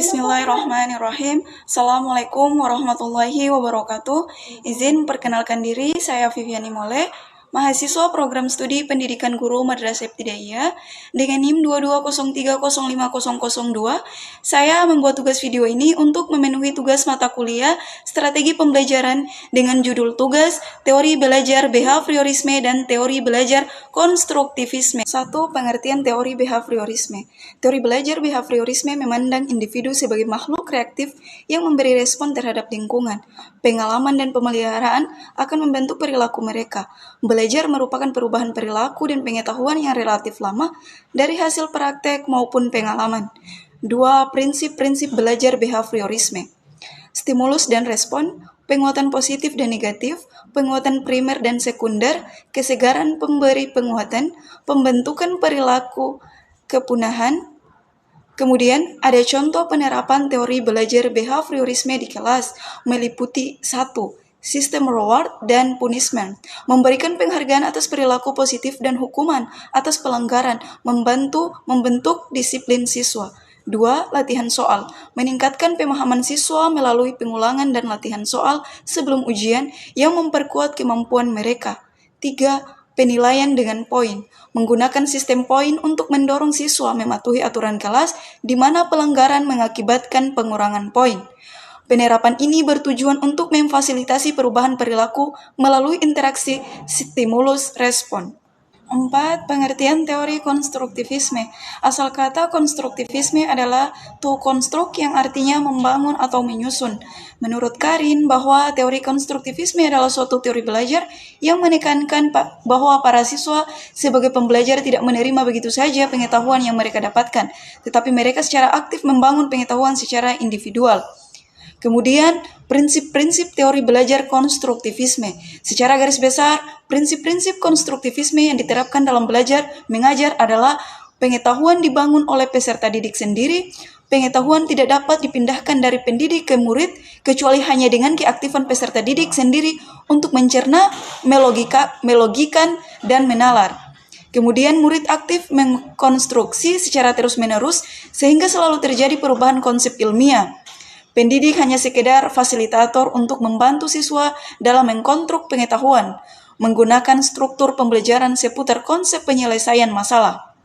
Bismillahirrahmanirrahim. Assalamualaikum warahmatullahi wabarakatuh. Izin perkenalkan diri, saya Viviani Mole, mahasiswa program studi pendidikan guru Madrasah Ibtidaiyah dengan NIM 2203050002. Saya membuat tugas video ini untuk memenuhi tugas mata kuliah strategi pembelajaran dengan judul tugas teori belajar behaviorisme dan teori belajar konstruktivisme. 1. Pengertian teori behaviorisme. Teori belajar behaviorisme memandang individu sebagai makhluk kreatif yang memberi respon terhadap lingkungan. Pengalaman dan pemeliharaan akan membentuk perilaku mereka. Belajar merupakan perubahan perilaku dan pengetahuan yang relatif lama dari hasil praktek maupun pengalaman. 2. Prinsip-prinsip belajar behaviorisme. Stimulus dan respon, penguatan positif dan negatif, penguatan primer dan sekunder, kesegaran pemberi penguatan, pembentukan perilaku kepunahan. Kemudian ada contoh penerapan teori belajar behaviorisme di kelas, meliputi 1. Sistem reward dan punishment, memberikan penghargaan atas perilaku positif dan hukuman atas pelanggaran, membentuk disiplin siswa. 2. Latihan soal, meningkatkan pemahaman siswa melalui pengulangan dan latihan soal sebelum ujian yang memperkuat kemampuan mereka. 3. Penilaian dengan poin, menggunakan sistem poin untuk mendorong siswa mematuhi aturan kelas di mana pelanggaran mengakibatkan pengurangan poin. Penerapan ini bertujuan untuk memfasilitasi perubahan perilaku melalui interaksi stimulus-respon. 4. Pengertian teori konstruktivisme. Asal kata konstruktivisme adalah to construct yang artinya membangun atau menyusun. Menurut Karin, bahwa teori konstruktivisme adalah suatu teori belajar yang menekankan bahwa para siswa sebagai pembelajar tidak menerima begitu saja pengetahuan yang mereka dapatkan, tetapi mereka secara aktif membangun pengetahuan secara individual. Kemudian, prinsip-prinsip teori belajar konstruktivisme. Secara garis besar, prinsip-prinsip konstruktivisme yang diterapkan dalam belajar mengajar adalah pengetahuan dibangun oleh peserta didik sendiri, pengetahuan tidak dapat dipindahkan dari pendidik ke murid, kecuali hanya dengan keaktifan peserta didik sendiri untuk mencerna, melogikan, dan menalar. Kemudian murid aktif mengkonstruksi secara terus-menerus sehingga selalu terjadi perubahan konsep ilmiah. Pendidik hanya sekedar fasilitator untuk membantu siswa dalam mengkonstruk pengetahuan, menggunakan struktur pembelajaran seputar konsep penyelesaian masalah.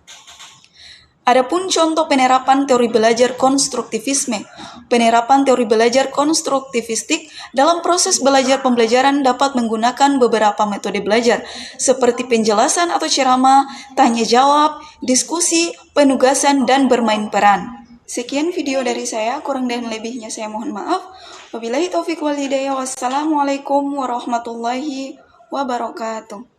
Adapun contoh penerapan teori belajar konstruktivisme. Penerapan teori belajar konstruktivistik dalam proses belajar pembelajaran dapat menggunakan beberapa metode belajar, seperti penjelasan atau ceramah, tanya jawab, diskusi, penugasan, dan bermain peran. Sekian video dari saya, kurang dan lebihnya saya mohon maaf. Wabillahi taufiq wal hidayah. Wassalamualaikum warahmatullahi wabarakatuh.